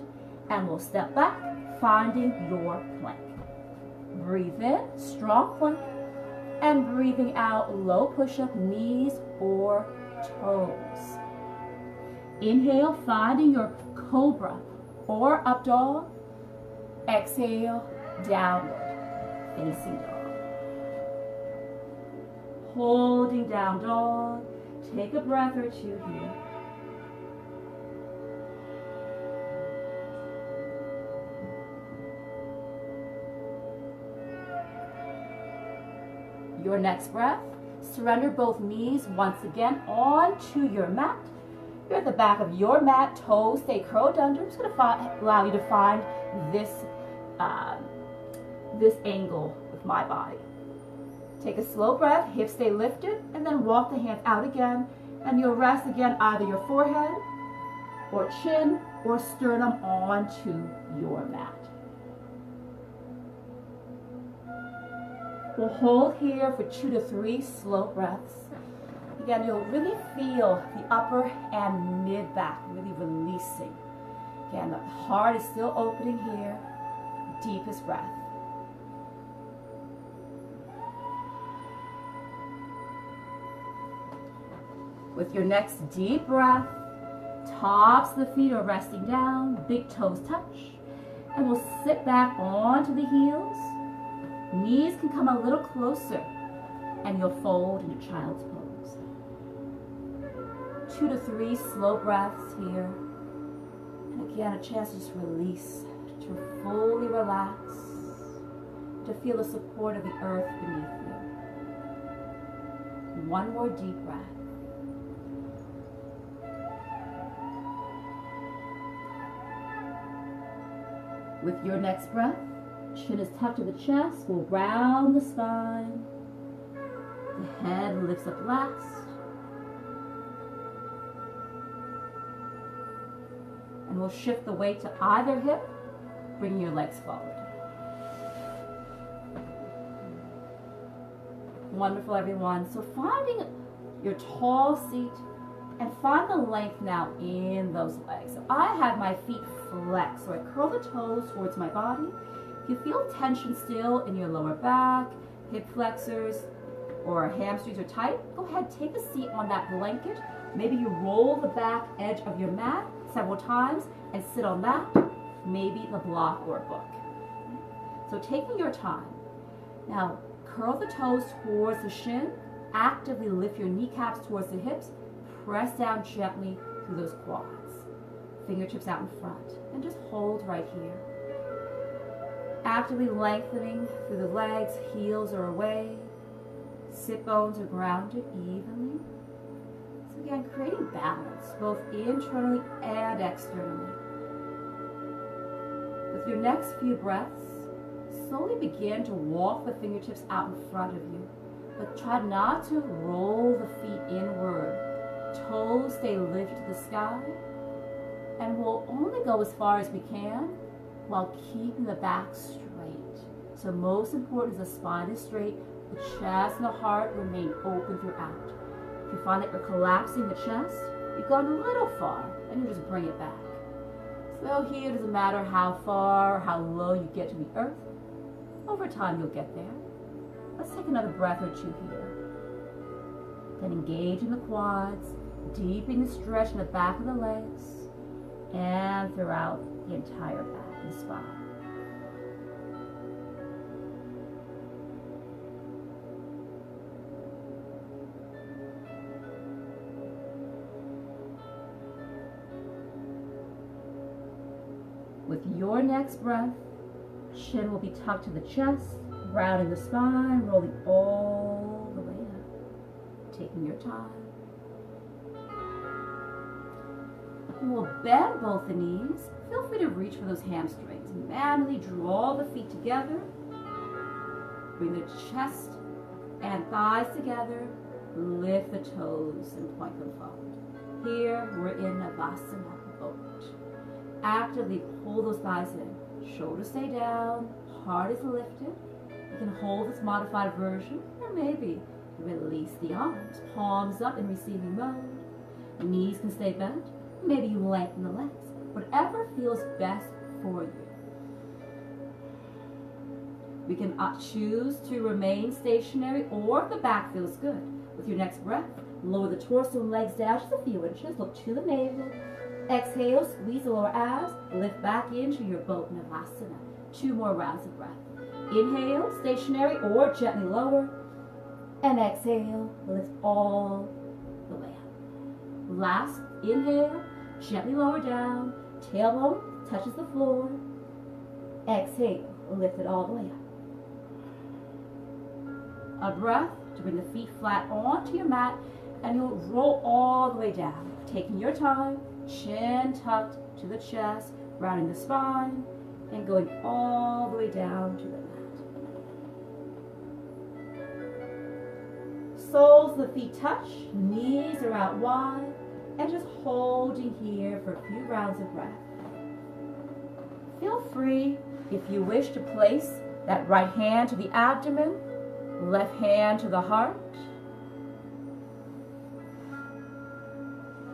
And we'll step back, finding your plank. Breathe in, strong plank. And breathing out, low push-up, knees or toes. Inhale, finding your cobra or up dog. Exhale, downward, facing dog. Holding down dog. Take a breath or two here. Your next breath, surrender both knees once again onto your mat. You're at the back of your mat, toes stay curled under. I'm just going to allow you to find this angle with my body. Take a slow breath, hips stay lifted, and then walk the hands out again. And you'll rest again either your forehead or chin or sternum onto your mat. We'll hold here for 2 to 3 slow breaths. Again, you'll really feel the upper and mid back really releasing. Again, the heart is still opening here. Deepest breath. With your next deep breath, tops of the feet are resting down, big toes touch, and we'll sit back onto the heels. Knees can come a little closer, and you'll fold into child's pose. 2 to 3 slow breaths here. And again, a chance to just release, to fully relax, to feel the support of the earth beneath you. One more deep breath. With your next breath, chin is tucked to the chest, we'll round the spine. The head lifts up last. And we'll shift the weight to either hip, bring your legs forward. Wonderful, everyone. So finding your tall seat and find the length now in those legs. So I have my feet flexed, so I curl the toes towards my body. If you feel tension still in your lower back, hip flexors, or hamstrings are tight, go ahead, take a seat on that blanket. Maybe you roll the back edge of your mat several times and sit on that, maybe the block or a book. So taking your time. Now, curl the toes towards the shin, actively lift your kneecaps towards the hips, press down gently through those quads. Fingertips out in front, and just hold right here. Actively lengthening through the legs, heels are away, sit bones are grounded evenly. So again, creating balance, both internally and externally. With your next few breaths, slowly begin to walk the fingertips out in front of you, but try not to roll the feet inward. Toes stay lifted to the sky, and we'll only go as far as we can while keeping the back straight. So most important is the spine is straight, the chest and the heart remain open throughout. If you find that you're collapsing the chest, you've gone a little far, and you just bring it back. So here, it doesn't matter how far or how low you get to the earth. Over time, you'll get there. Let's take another breath or two here. Then engage in the quads, deepening the stretch in the back of the legs. and throughout the entire back and spine. With your next breath, chin will be tucked to the chest, rounding the spine, rolling all the way up, taking your time. And we'll bend both the knees. Feel free to reach for those hamstrings. Manually draw the feet together. Bring the chest and thighs together. Lift the toes and point them forward. Here, we're in Navasana boat. Actively pull those thighs in. Shoulders stay down, heart is lifted. You can hold this modified version, or maybe release the arms, palms up in receiving mode. Knees can stay bent. Maybe you lengthen the legs. Whatever feels best for you. We can choose to remain stationary, or if the back feels good. With your next breath, lower the torso and legs down just a few inches. Look to the navel. Exhale, squeeze the lower abs, lift back into your boat Navasana. 2 more rounds of breath. Inhale, stationary or gently lower. And exhale, lift all the way up. Last, inhale, gently lower down, tailbone touches the floor. Exhale, lift it all the way up. A breath to bring the feet flat onto your mat, and you'll roll all the way down, taking your time. Chin tucked to the chest, rounding the spine, and going all the way down to the mat. Soles of the feet touch, knees are out wide, and just holding here for a few rounds of breath. Feel free, if you wish, to place that right hand to the abdomen, left hand to the heart.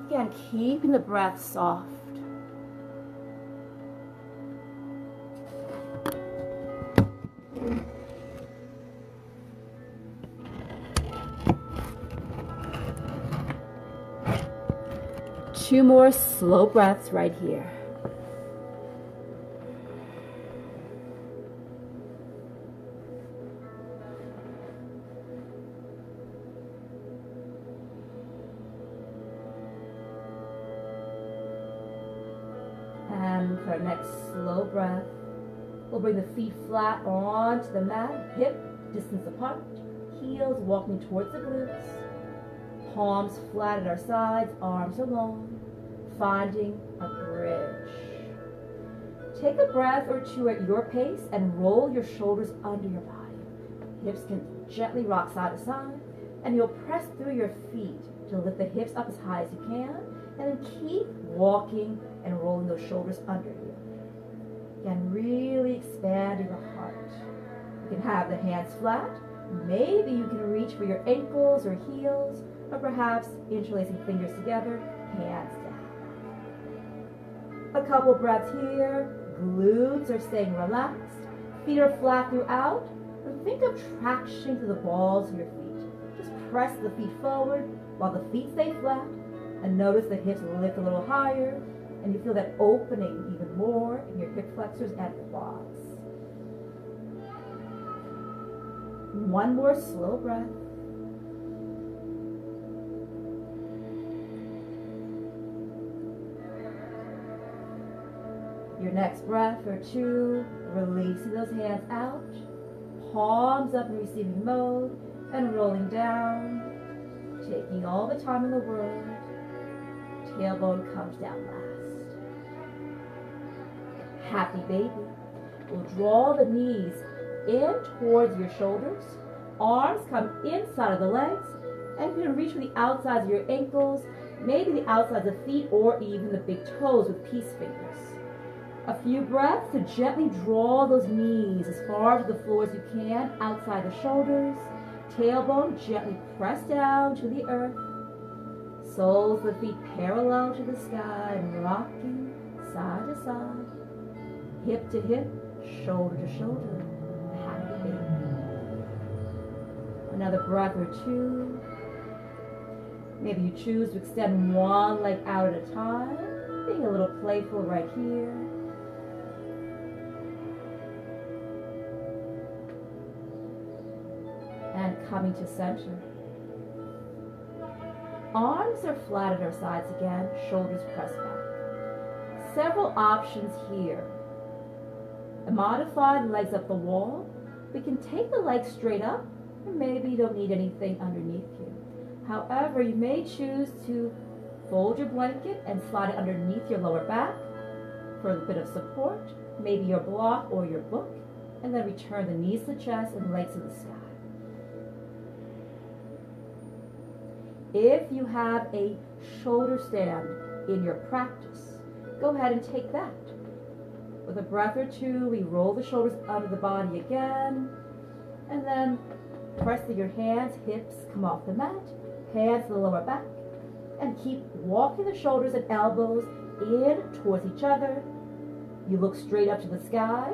Again, keeping the breath soft. Two more slow breaths right here. And for our next slow breath, we'll bring the feet flat onto the mat, hip distance apart, heels walking towards the glutes, palms flat at our sides, arms are long, finding a bridge. Take a breath or two at your pace and roll your shoulders under your body. Hips can gently rock side to side, and you'll press through your feet to lift the hips up as high as you can, and then keep walking and rolling those shoulders under you. Again, really expanding the heart. You can have the hands flat. Maybe you can reach for your ankles or heels, or perhaps interlacing fingers together, hands down. A couple breaths here. Glutes are staying relaxed. Feet are flat throughout. And think of traction to the balls of your feet. Just press the feet forward while the feet stay flat. And notice the hips lift a little higher, and you feel that opening even more in your hip flexors and quads. One more slow breath. Your next breath or two, releasing those hands out, palms up in receiving mode, and rolling down, taking all the time in the world. Tailbone comes down last. Happy baby. We'll draw the knees in towards your shoulders. Arms come inside of the legs, and you can reach for the outsides of your ankles, maybe the outsides of feet, or even the big toes with peace fingers. A few breaths to gently draw those knees as far to the floor as you can, outside the shoulders. Tailbone gently press down to the earth. Soles of the feet parallel to the sky and rocking side to side, hip to hip, shoulder to shoulder. Happy baby. Another breath or two. Maybe you choose to extend one leg out at a time. Being a little playful right here. And coming to center. Arms are flat at our sides again, shoulders pressed back. Several options here. A modified legs up the wall. We can take the legs straight up, or maybe you don't need anything underneath you. However, you may choose to fold your blanket and slide it underneath your lower back for a bit of support, maybe your block or your book, and then return the knees to the chest and legs to the sky. If you have a shoulder stand in your practice, go ahead and take that. With a breath or two, we roll the shoulders under the body again, and then press your hands, hips come off the mat, hands to the lower back, and keep walking the shoulders and elbows in towards each other. You look straight up to the sky,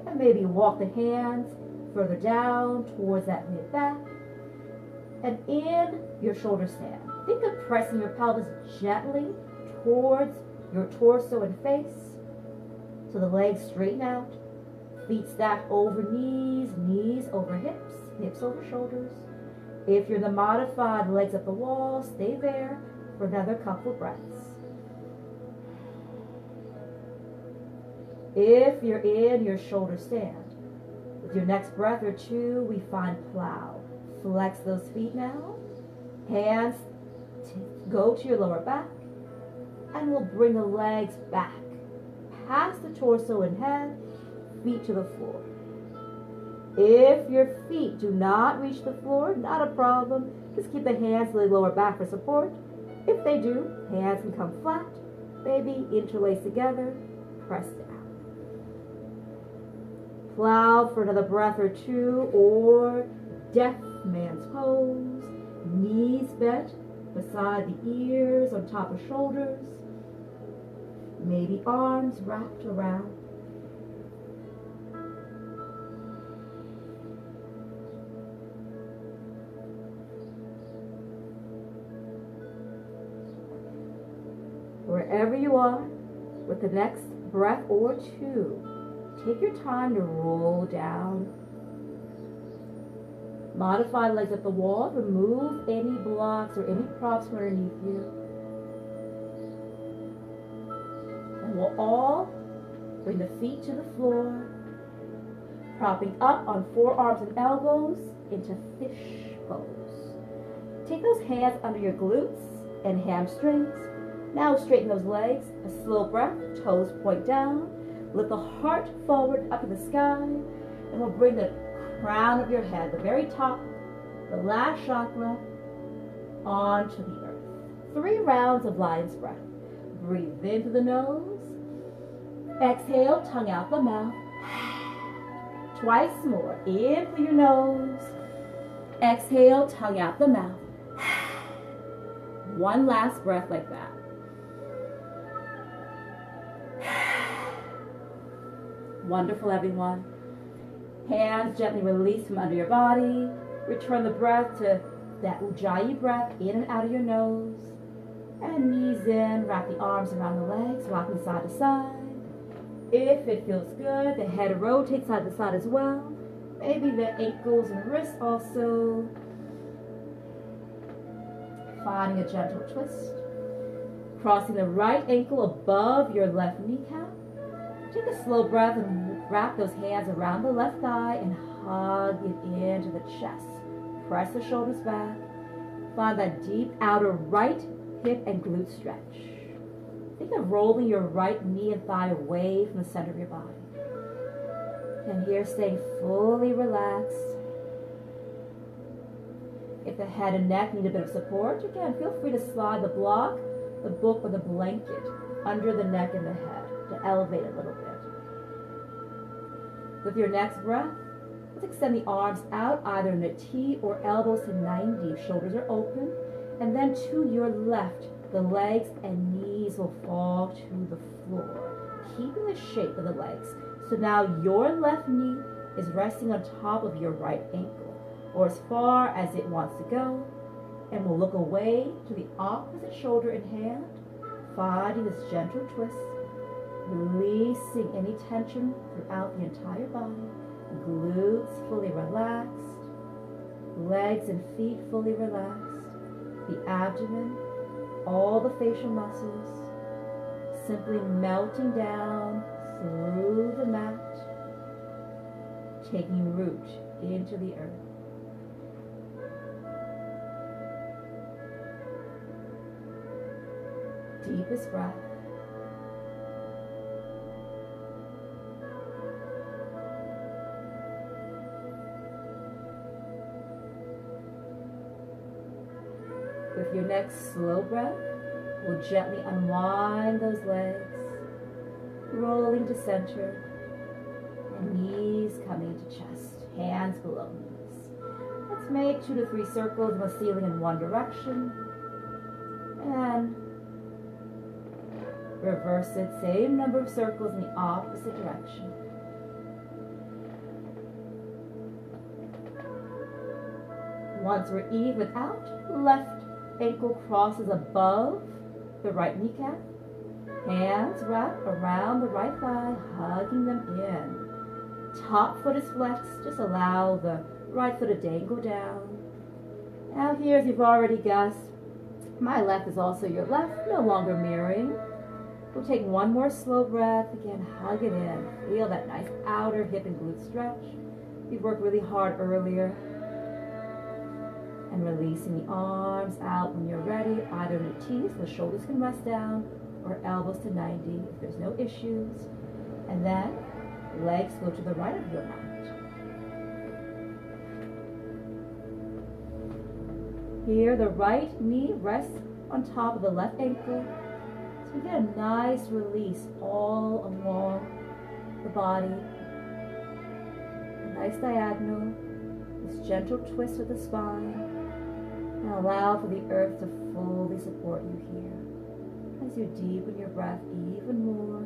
and maybe walk the hands further down towards that mid back, and in your shoulder stand, think of pressing your pelvis gently towards your torso and face, so the legs straighten out, feet stack over knees, knees over hips, hips over shoulders. If you're the modified legs up the wall, stay there for another couple breaths. If you're in your shoulder stand, with your next breath or two, we find plow. Flex those feet now. Hands go to your lower back, and we'll bring the legs back, past the torso and head, feet to the floor. If your feet do not reach the floor, not a problem. Just keep the hands to the lower back for support. If they do, hands can come flat, maybe interlace together, press down. Plow for another breath or two, or deaf man's pose, knees bent beside the ears, on top of shoulders, maybe arms wrapped around. Wherever you are, with the next breath or two, take your time to roll down. Modify legs at the wall. Remove any blocks or any props from underneath you. And we'll all bring the feet to the floor, propping up on forearms and elbows into fish pose. Take those hands under your glutes and hamstrings. Now straighten those legs. A slow breath, toes point down. Lift the heart forward up to the sky, and we'll bring the crown of your head, the very top, the last chakra, onto the earth. 3 rounds of lion's breath. Breathe in through the nose. Exhale, tongue out the mouth. Twice more. In through your nose. Exhale, tongue out the mouth. One last breath like that. Wonderful, everyone. Hands gently release from under your body. Return the breath to that Ujjayi breath in and out of your nose. And knees in, wrap the arms around the legs, rocking side to side. If it feels good, the head rotates side to side as well. Maybe the ankles and wrists also. Finding a gentle twist. Crossing the right ankle above your left kneecap. Take a slow breath and wrap those hands around the left thigh and hug it into the chest. Press the shoulders back. Find that deep outer right hip and glute stretch. Think of rolling your right knee and thigh away from the center of your body. And here, staying fully relaxed. If the head and neck need a bit of support, again, feel free to slide the block, the book, or the blanket under the neck and the head to elevate a little bit. With your next breath, let's extend the arms out either in a T or elbows to 90. Shoulders are open. And then to your left, the legs and knees will fall to the floor, keeping the shape of the legs. So now your left knee is resting on top of your right ankle, or as far as it wants to go. And we'll look away to the opposite shoulder and hand, finding this gentle twist, releasing any tension throughout the entire body. Glutes fully relaxed, legs and feet fully relaxed, the abdomen, all the facial muscles, simply melting down through the mat, taking root into the earth. Deepest breath. With your next slow breath, we'll gently unwind those legs, rolling to center, and knees coming to chest, hands below knees. Let's make 2 to 3 circles on the ceiling in one direction, and reverse it, same number of circles in the opposite direction. Once we're even out, left ankle crosses above the right kneecap. Hands wrap around the right thigh, hugging them in. Top foot is flexed, just allow the right foot to dangle down. Now here, as you've already guessed, my left is also your left, no longer mirroring. We'll take one more slow breath. Again, hug it in. Feel that nice outer hip and glute stretch. We've worked really hard earlier. And releasing the arms out when you're ready, either in the T, so the shoulders can rest down, or elbows to 90 if there's no issues. And then legs go to the right of your mat. Here, the right knee rests on top of the left ankle. So we get a nice release all along the body. A nice diagonal, this gentle twist of the spine. And allow for the earth to fully support you here as you deepen your breath even more.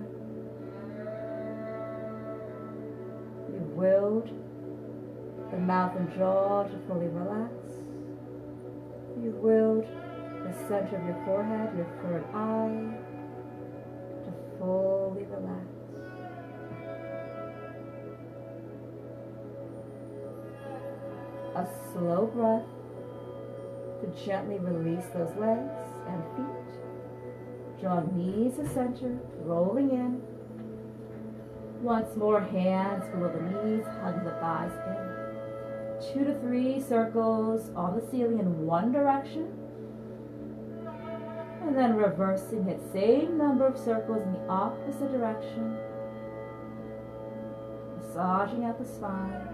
You've willed the mouth and jaw to fully relax. You've willed the center of your forehead, your third eye, to fully relax. A slow breath to gently release those legs and feet. Draw knees to center, rolling in. Once more, hands below the knees, hugging the thighs in. 2 to 3 circles on the ceiling in one direction. And then reversing it, same number of circles in the opposite direction. Massaging out the spine.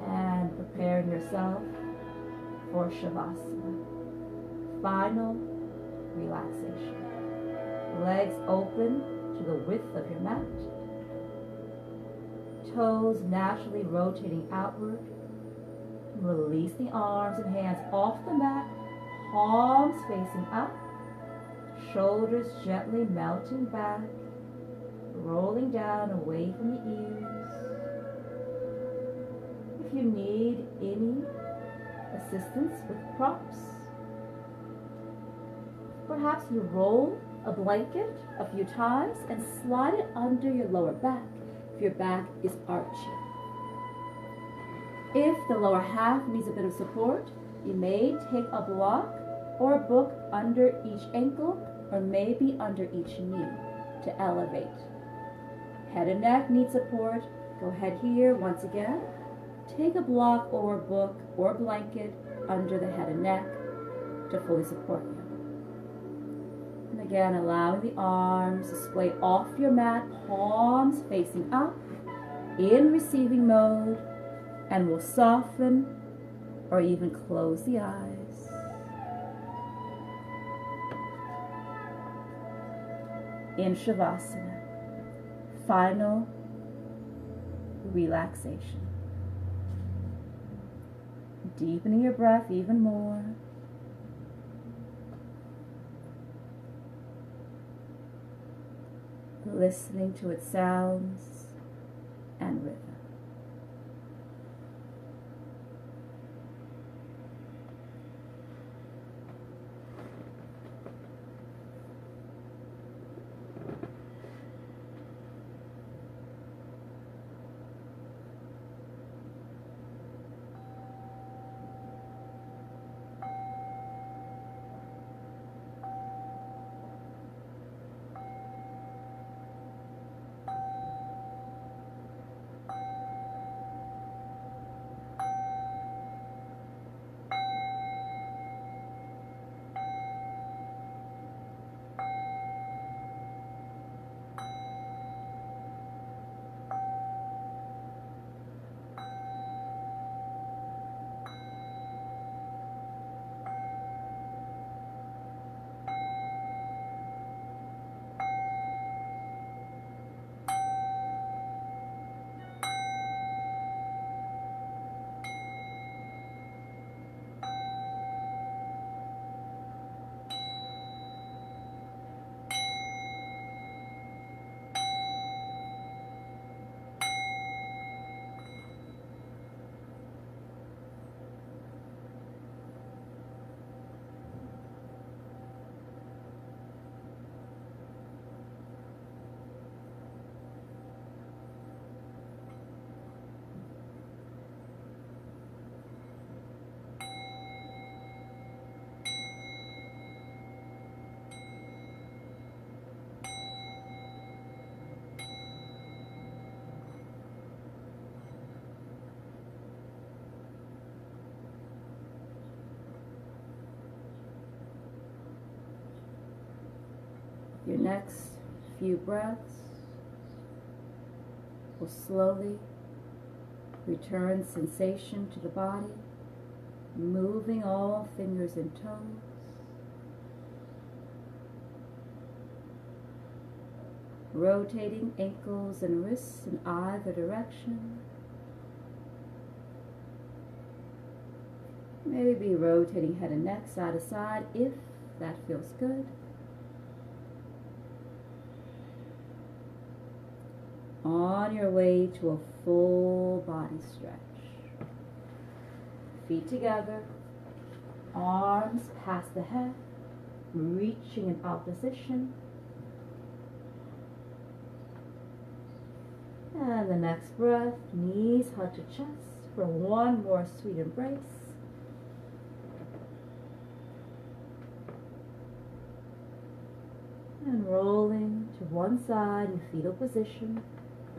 And preparing yourself for Shavasana. Final relaxation. Legs open to the width of your mat. Toes naturally rotating outward. Release the arms and hands off the mat. Palms facing up. Shoulders gently melting back. Rolling down away from the ears. If you need any assistance with props, perhaps you roll a blanket a few times and slide it under your lower back if your back is arching. If the lower half needs a bit of support, you may take a block or a book under each ankle or maybe under each knee to elevate. Head and neck need support. Go ahead here once again. Take a block or a book or blanket under the head and neck to fully support you. And again, allowing the arms to splay off your mat, palms facing up in receiving mode, and we'll soften or even close the eyes. In Shavasana, final relaxation. Deepening your breath even more. Listening to its sounds and rhythm. Your next few breaths will slowly return sensation to the body, moving all fingers and toes. Rotating ankles and wrists in either direction. Maybe rotating head and neck side to side if that feels good. On your way to a full body stretch. Feet together, arms past the head, reaching in opposition. And the next breath, knees hug to chest for one more sweet embrace. And rolling to one side in fetal position,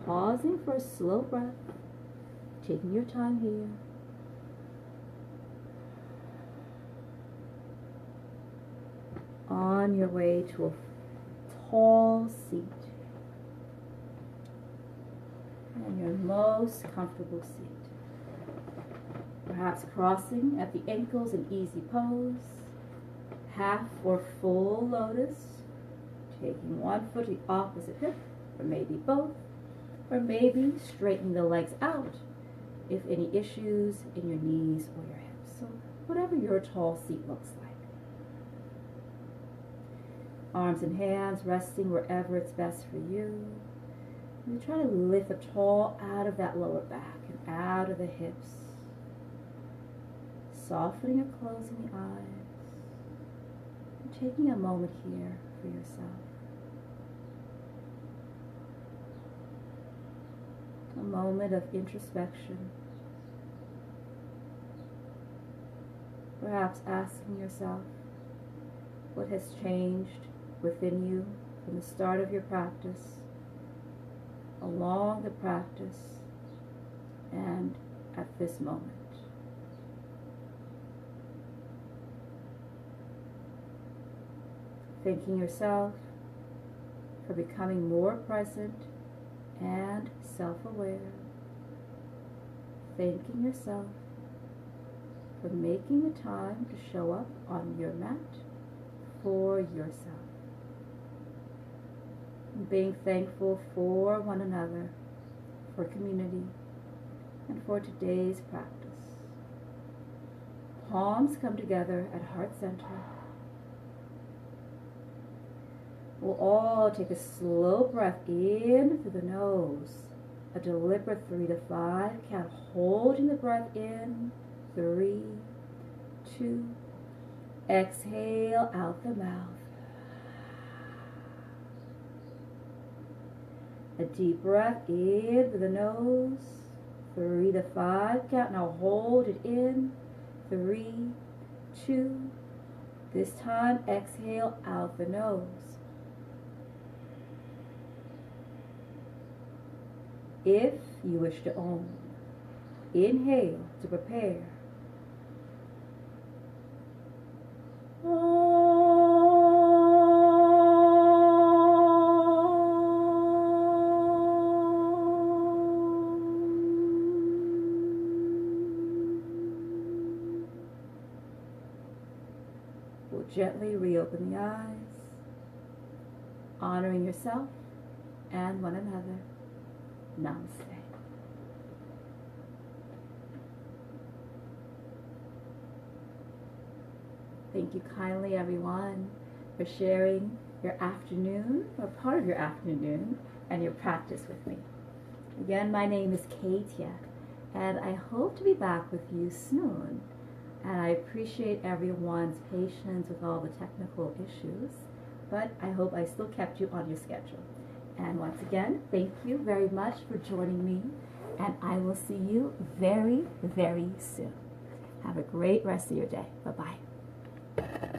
pausing for a slow breath, taking your time here. On your way to a tall seat. And your most comfortable seat. Perhaps crossing at the ankles in easy pose, half or full lotus, taking one foot to the opposite hip, or maybe both, or maybe straightening the legs out if any issues in your knees or your hips. So whatever your tall seat looks like. Arms and hands resting wherever it's best for you. You try to lift the tall out of that lower back and out of the hips. Softening or closing the eyes. And taking a moment here for yourself. A moment of introspection. Perhaps asking yourself what has changed within you from the start of your practice, along the practice, and at this moment. Thanking yourself for becoming more present and self-aware. Thanking yourself for making the time to show up on your mat for yourself. And being thankful for one another, for community, and for today's practice. Palms come together at heart center. We'll all take a slow breath in through the nose. A deliberate 3 to 5 count, holding the breath in. 3, 2, exhale out the mouth. A deep breath in through the nose. 3 to 5 count, now hold it in. 3, 2, this time exhale out the nose. If you wish to own, inhale to prepare. We'll gently reopen the eyes, honoring yourself and one another. Namaste. Thank you kindly, everyone, for sharing your afternoon, or part of your afternoon, and your practice with me. Again, my name is Kéthia, and I hope to be back with you soon. And I appreciate everyone's patience with all the technical issues, but I hope I still kept you on your schedule. And once again, thank you very much for joining me, and I will see you very, very soon. Have a great rest of your day. Bye-bye.